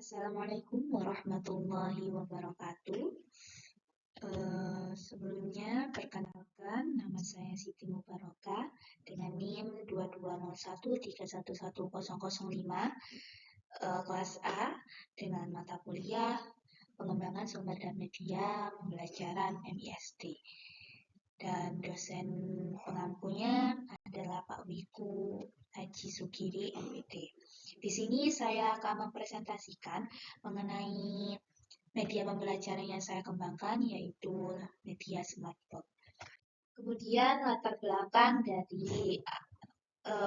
Assalamualaikum warahmatullahi wabarakatuh. Sebelumnya, perkenalkan, nama saya Siti Mubarokah dengan NIM 2201311005, kelas A, dengan mata kuliah Pengembangan Sumber dan Media Pembelajaran MISD. Dan dosen pengampunya adalah Pak Wiku Haji Sugiri, MPD. Di sini saya akan mempresentasikan mengenai media pembelajaran yang saya kembangkan, yaitu media smartbox. Kemudian latar belakang dari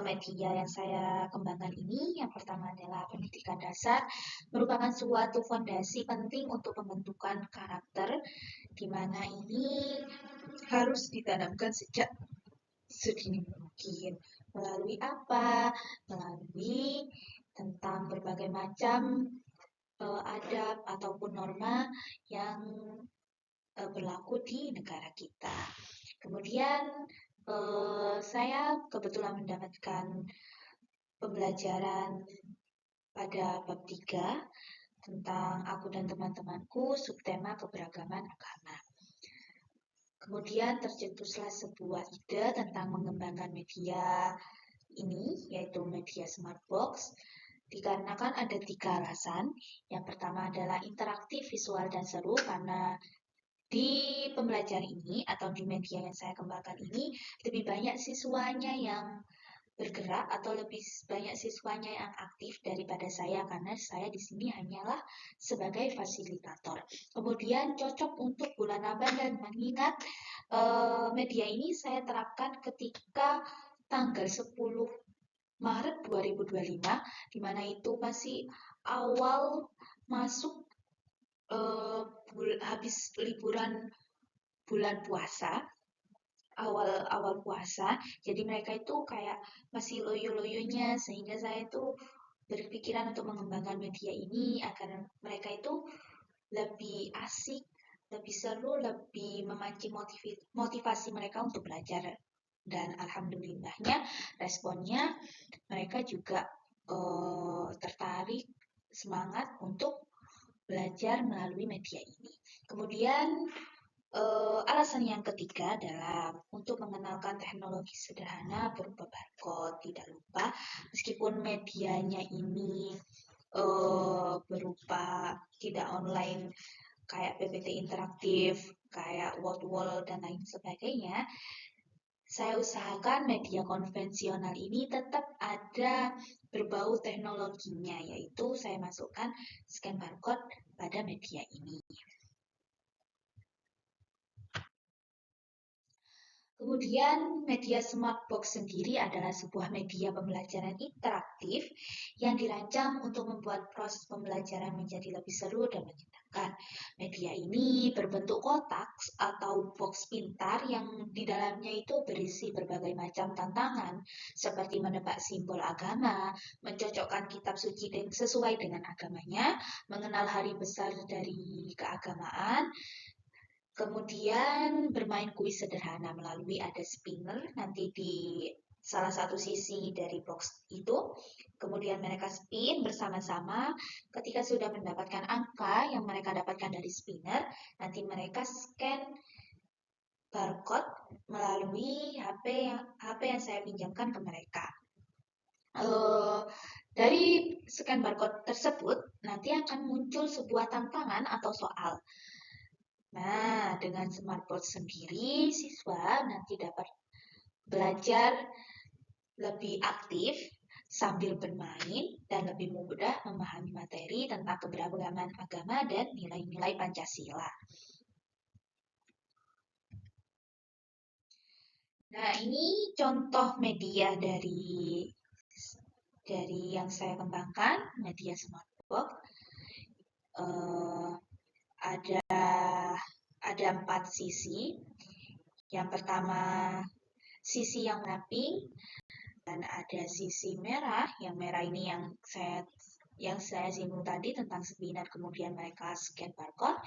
media yang saya kembangkan ini, yang pertama adalah pendidikan dasar, merupakan suatu fondasi penting untuk pembentukan karakter, di mana ini harus ditanamkan sejak sedini mungkin. Melalui apa? Melalui tentang berbagai macam adab ataupun norma yang berlaku di negara kita. Kemudian saya kebetulan mendapatkan pembelajaran pada bab 3 tentang aku dan teman-temanku, subtema keberagaman agama. Kemudian tercetuslah sebuah ide tentang mengembangkan media ini, yaitu media smartbox, dikarenakan ada 3 alasan. Yang pertama adalah interaktif, visual, dan seru, karena di pembelajaran ini atau di media yang saya kembangkan ini lebih banyak siswanya yang bergerak atau lebih banyak siswanya yang aktif daripada saya, karena saya di sini hanyalah sebagai fasilitator. Kemudian cocok untuk bulan Ramadan, mengingat media ini saya terapkan ketika tanggal 10 Maret 2025, di mana itu masih awal masuk habis liburan bulan puasa, awal puasa. Jadi mereka itu kayak masih loyo-loyonya, sehingga saya itu berpikiran untuk mengembangkan media ini agar mereka itu lebih asik, lebih seru, lebih memancing motivasi mereka untuk belajar. Dan alhamdulillahnya responnya mereka juga tertarik, semangat untuk belajar melalui media ini. Kemudian alasan yang ketiga adalah untuk mengenalkan teknologi sederhana berupa barcode. Tidak lupa, meskipun medianya ini berupa tidak online kayak PPT interaktif, kayak wall dan lain sebagainya, saya usahakan media konvensional ini tetap ada berbau teknologinya, yaitu saya masukkan scan barcode pada media ini. Kemudian media smartbox sendiri adalah sebuah media pembelajaran interaktif yang dirancang untuk membuat proses pembelajaran menjadi lebih seru dan menyenangkan. Media ini berbentuk kotak atau box pintar yang di dalamnya itu berisi berbagai macam tantangan, seperti menebak simbol agama, mencocokkan kitab suci sesuai dengan agamanya, mengenal hari besar dari keagamaan, kemudian bermain kuis sederhana melalui ada spinner nanti di salah satu sisi dari box itu. Kemudian mereka spin bersama-sama. Ketika sudah mendapatkan angka yang mereka dapatkan dari spinner, nanti mereka scan barcode melalui HP yang saya pinjamkan ke mereka. Dari scan barcode tersebut nanti akan muncul sebuah tantangan atau soal. Nah, dengan smartboard sendiri, siswa nanti dapat belajar lebih aktif sambil bermain dan lebih mudah memahami materi tentang keberagaman agama dan nilai-nilai Pancasila. Nah, ini contoh media dari yang saya kembangkan, media smartbox. Ada 4 sisi. Yang pertama, sisi yang warna dan ada sisi merah. Yang merah ini yang saya singgung tadi tentang spinner, kemudian mereka scan barcode.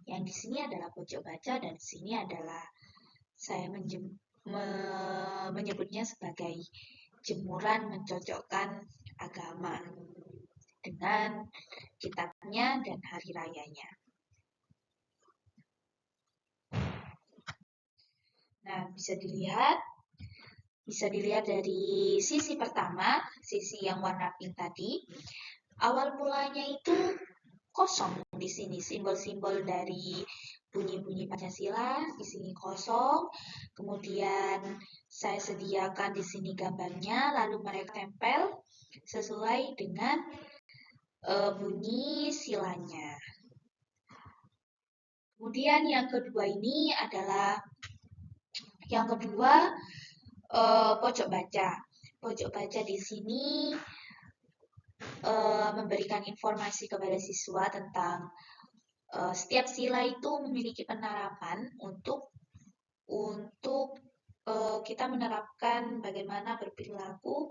Yang di sini adalah pojok baca, dan di sini adalah saya menyebutnya sebagai jemuran mencocokkan agama. dengan kitabnya dan hari rayanya. Nah, bisa dilihat dari sisi pertama, sisi yang warna pink tadi. Awal mulanya itu kosong di sini, simbol-simbol dari bunyi-bunyi Pancasila di sini kosong. Kemudian saya sediakan di sini gambarnya, lalu mereka tempel sesuai dengan bunyi silanya. Kemudian yang kedua ini adalah pojok baca. Pojok baca di sini memberikan informasi kepada siswa tentang setiap sila itu memiliki penerapan untuk kita menerapkan bagaimana berperilaku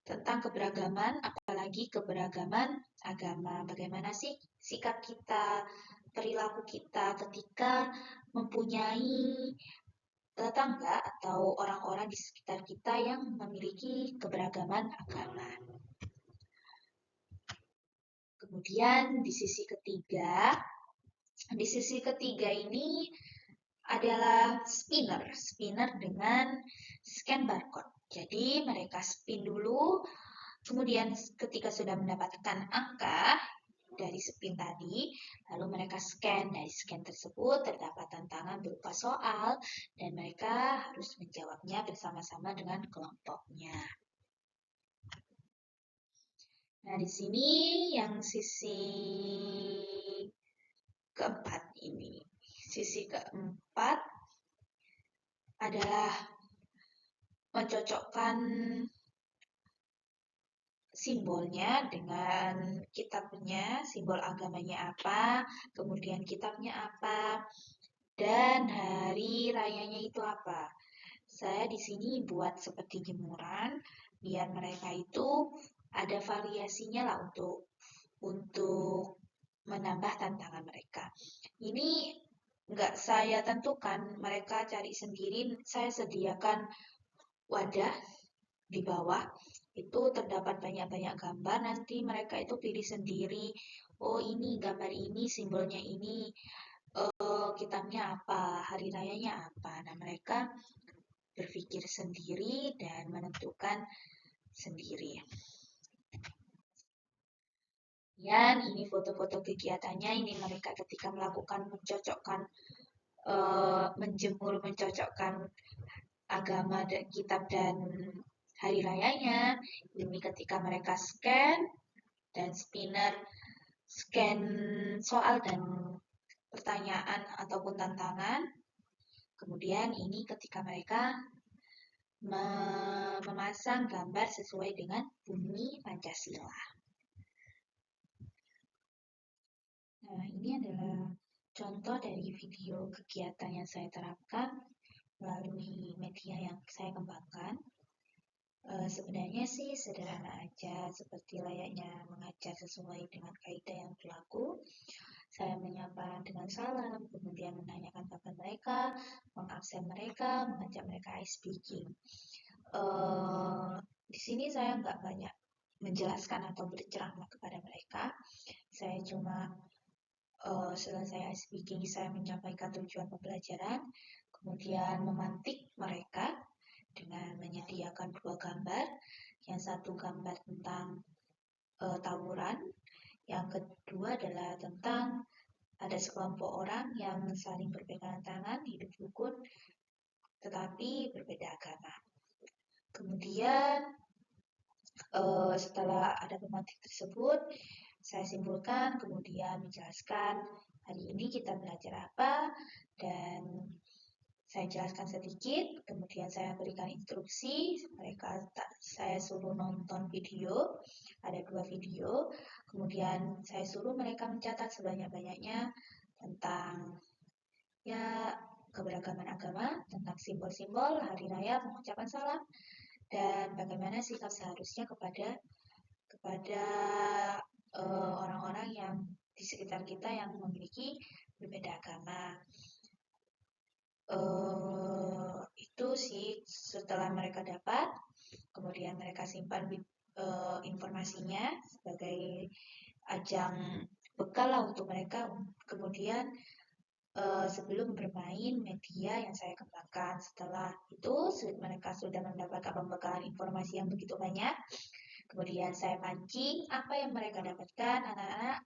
tentang keberagaman, apalagi keberagaman agama. Bagaimana sih sikap kita, perilaku kita ketika mempunyai tetangga atau orang-orang di sekitar kita yang memiliki keberagaman agama. Kemudian di sisi ketiga ini adalah spinner dengan scan barcode. Jadi mereka spin dulu, kemudian ketika sudah mendapatkan angka dari spin tadi, lalu mereka scan. Dari scan tersebut terdapat tantangan berupa soal dan mereka harus menjawabnya bersama-sama dengan kelompoknya. Nah, di sini yang sisi keempat ini. Sisi keempat adalah mencocokkan simbolnya dengan kitabnya, simbol agamanya apa, kemudian kitabnya apa, dan hari rayanya itu apa. Saya di sini buat seperti jemuran, biar mereka itu ada variasinya lah untuk menambah tantangan mereka. Ini nggak saya tentukan, mereka cari sendiri. Saya sediakan wadah di bawah, itu terdapat banyak-banyak gambar, nanti mereka itu pilih sendiri. Oh, ini gambar ini, simbolnya ini, kitabnya apa, hari rayanya apa. Nah, mereka berpikir sendiri dan menentukan sendiri. Dan ini foto-foto kegiatannya, ini mereka ketika melakukan mencocokkan agama dan kitab dan hari rayanya. Ini ketika mereka scan dan spinner scan soal dan pertanyaan ataupun tantangan. Kemudian ini ketika mereka memasang gambar sesuai dengan bunyi Pancasila. Nah, ini adalah contoh dari video kegiatan yang saya terapkan melalui media yang saya kembangkan. Sebenarnya sih sederhana aja, seperti layaknya mengajar sesuai dengan kaidah yang berlaku. Saya menyapa dengan salam, kemudian menanyakan kabar mereka, mengabsen mereka, mengajak mereka ice speaking. Di sini saya nggak banyak menjelaskan atau berceramah kepada mereka. Saya cuma selesai ice speaking, saya menyampaikan tujuan pembelajaran, kemudian memantik mereka dengan menyediakan dua gambar. Yang satu gambar tentang tawuran, yang kedua adalah tentang ada sekelompok orang yang saling berpegangan tangan, hidup rukun, tetapi berbeda agama. Kemudian setelah ada pemantik tersebut, saya simpulkan, kemudian menjelaskan hari ini kita belajar apa, dan saya jelaskan sedikit, kemudian saya berikan instruksi, saya suruh nonton video, ada 2 video, kemudian saya suruh mereka mencatat sebanyak-banyaknya tentang keberagaman agama, tentang simbol-simbol, hari raya, pengucapan salam, dan bagaimana sikap seharusnya kepada orang-orang yang di sekitar kita yang memiliki berbeda agama. Itu sih setelah mereka dapat, kemudian mereka simpan informasinya sebagai ajang bekal lah untuk mereka. Kemudian sebelum bermain media yang saya kembangkan. Setelah itu mereka sudah mendapatkan pembekalan informasi yang begitu banyak. Kemudian saya pancing apa yang mereka dapatkan, anak-anak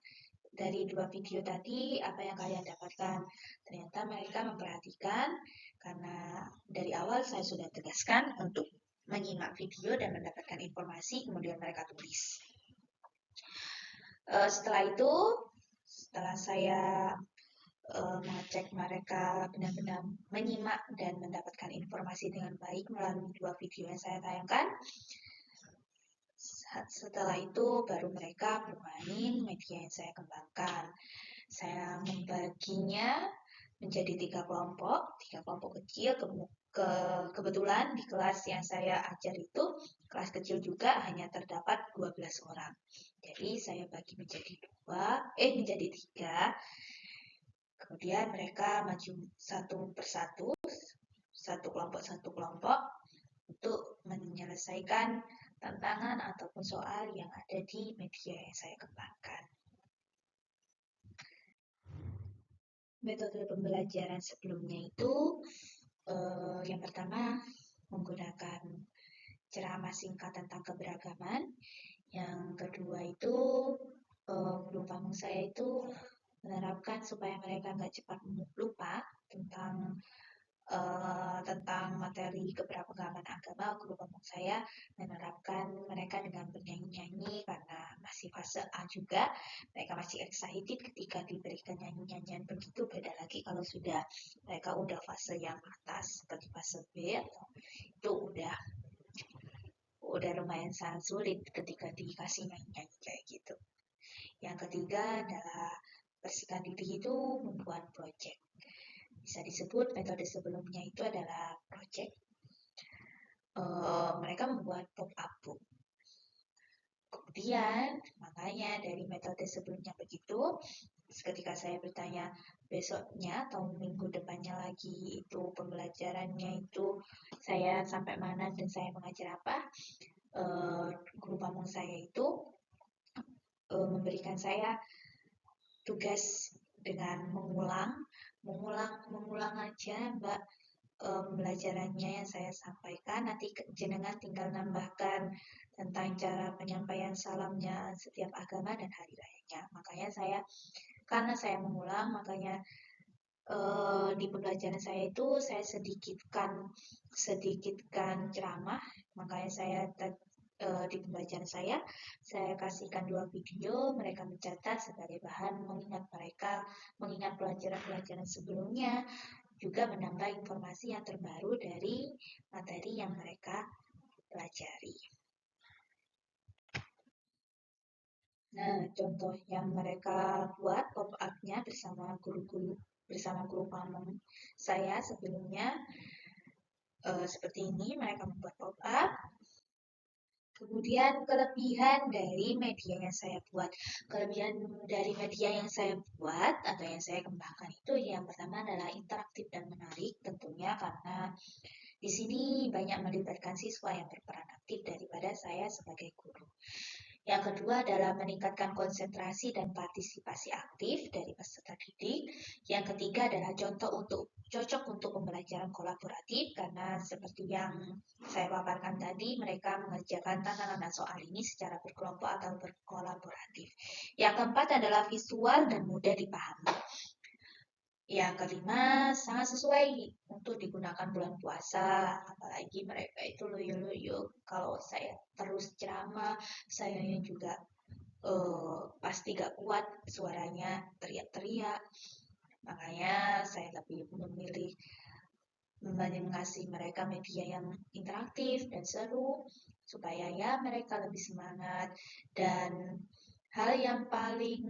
dari 2 video tadi, apa yang kalian dapatkan. Ternyata mereka memperhatikan karena dari awal saya sudah tegaskan untuk menyimak video dan mendapatkan informasi, kemudian mereka tulis. Setelah itu, setelah saya mengecek mereka benar-benar menyimak dan mendapatkan informasi dengan baik melalui 2 video yang saya tayangkan. Setelah itu baru mereka bermain media yang saya kembangkan. Saya membaginya menjadi 3 kelompok kecil. Kebetulan di kelas yang saya ajar itu kelas kecil juga hanya terdapat 12 orang. Jadi saya bagi menjadi 3. Kemudian mereka maju satu persatu, satu kelompok untuk menyelesaikan tantangan ataupun soal yang ada di media yang saya kembangkan. Metode pembelajaran sebelumnya itu yang pertama menggunakan ceramah singkat tentang keberagaman. Yang kedua itu guru pamong saya itu menerapkan supaya mereka nggak cepat lupa tentang materi keberagaman agama. Guru pamong saya menerapkan mereka dengan bernyanyi-nyanyi karena masih fase A juga. Mereka masih excited ketika diberikan nyanyi-nyanyian begitu. Beda lagi kalau sudah mereka udah fase yang atas seperti fase B, itu udah lumayan sangat sulit ketika dikasih nyanyi-nyanyi kayak gitu. Yang ketiga adalah bersihkan diri itu membuat project. Bisa disebut metode sebelumnya itu adalah project. Mereka membuat pop-up book. Kemudian, makanya dari metode sebelumnya begitu, ketika saya bertanya besoknya atau minggu depannya lagi itu pembelajarannya itu saya sampai mana dan saya mengajar apa, guru pamong saya itu memberikan saya tugas dengan mengulang aja Mbak pembelajarannya yang saya sampaikan. Nanti jenengan tinggal nambahkan tentang cara penyampaian salamnya setiap agama dan hari rayanya. Makanya karena saya mengulang, makanya di pembelajaran saya itu saya sedikitkan ceramah. Makanya saya di pembelajaran saya kasihkan 2 video, mereka mencatat sebagai bahan mengingat pelajaran-pelajaran sebelumnya, juga menambah informasi yang terbaru dari materi yang mereka pelajari. Nah, contoh yang mereka buat pop-up-nya bersama guru pamong saya sebelumnya seperti ini. Mereka membuat pop-up. Kemudian kelebihan dari media yang saya buat. Kelebihan dari media yang saya buat atau yang saya kembangkan itu yang pertama adalah interaktif dan menarik tentunya karena di sini banyak melibatkan siswa yang berperan aktif daripada saya sebagai guru. Yang kedua adalah meningkatkan konsentrasi dan partisipasi aktif dari peserta didik. Yang ketiga adalah cocok untuk pembelajaran kolaboratif karena seperti yang saya paparkan tadi, mereka mengerjakan tantangan dan soal ini secara berkelompok atau berkolaboratif. Yang keempat adalah visual dan mudah dipahami. Yang kelima, sangat sesuai untuk digunakan bulan puasa, apalagi mereka itu loyo-loyo. Kalau saya terus ceramah, saya juga pasti gak kuat suaranya, teriak-teriak. Makanya saya lebih memilih mengasih mereka media yang interaktif dan seru, supaya ya mereka lebih semangat. Dan hal yang paling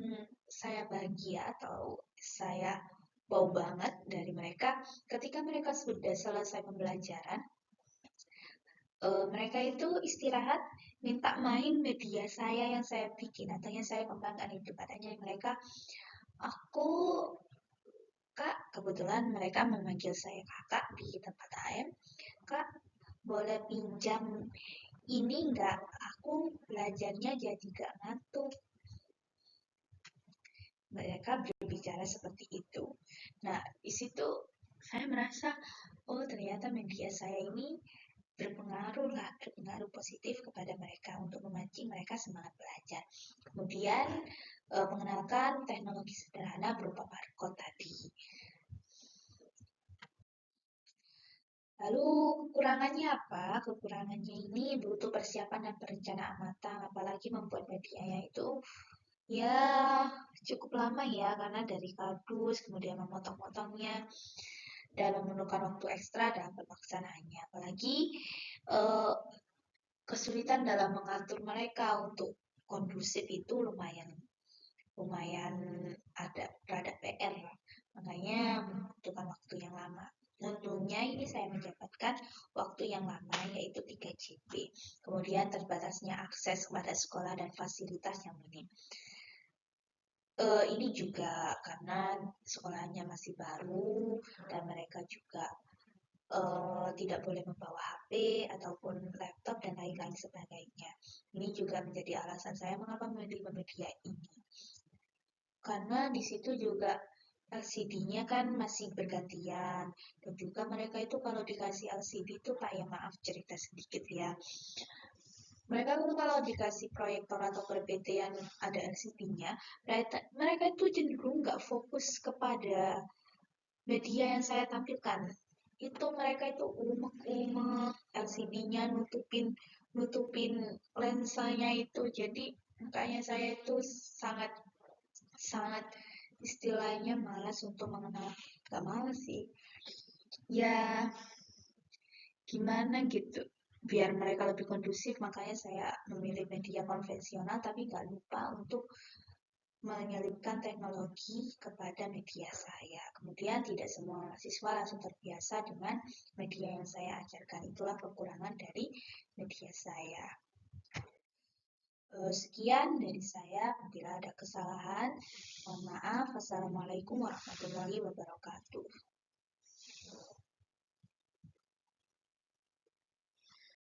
saya bahagia atau saya bau banget dari mereka, ketika mereka sudah selesai pembelajaran, mereka itu istirahat, minta main media saya yang saya bikin atau yang saya kembangkan itu. Katanya mereka, Kak, kebetulan mereka memanggil saya kakak di tempat AM, Kak, boleh pinjam ini enggak, aku belajarnya jadi gak ngantuk. Mereka berbicara seperti itu. Nah, di situ saya merasa, oh ternyata media saya ini berpengaruh positif kepada mereka untuk memancing mereka semangat belajar. Kemudian mengenalkan teknologi sederhana berupa barcode tadi. Lalu kekurangannya apa? Kekurangannya ini butuh persiapan dan perencanaan matang, apalagi membuat medianya itu ya cukup lama ya, karena dari kardus, kemudian memotong-potongnya, dan memerlukan waktu ekstra dalam pelaksanaannya. Apalagi eh, kesulitan dalam mengatur mereka untuk kondusif itu lumayan lumayan ada rada PR, makanya membutuhkan waktu yang lama. Tentunya ini saya mendapatkan waktu yang lama yaitu 3 JP. Kemudian terbatasnya akses kepada sekolah dan fasilitas yang minim. Ini juga karena sekolahnya masih baru dan mereka juga tidak boleh membawa HP ataupun laptop dan lain-lain sebagainya. Ini juga menjadi alasan saya mengapa memilih media ini. Karena di situ juga LCD-nya kan masih bergantian dan juga mereka itu kalau dikasih LCD itu Pak ya maaf cerita sedikit ya. Mereka tuh kalau dikasih proyektor atau PPT yang ada LCD-nya, mereka itu cenderung nggak fokus kepada media yang saya tampilkan. Itu mereka itu umek-umek, LCD-nya nutupin nutupin lensanya itu. Jadi makanya saya itu sangat sangat istilahnya malas untuk mengenal, gak malas sih ya, gimana gitu biar mereka lebih kondusif, makanya saya memilih media konvensional tapi gak lupa untuk menyelipkan teknologi kepada media saya. Kemudian tidak semua mahasiswa langsung terbiasa dengan media yang saya ajarkan, itulah kekurangan dari media saya. Sekian dari saya, bila ada kesalahan mohon maaf. Wassalamualaikum warahmatullahi wabarakatuh.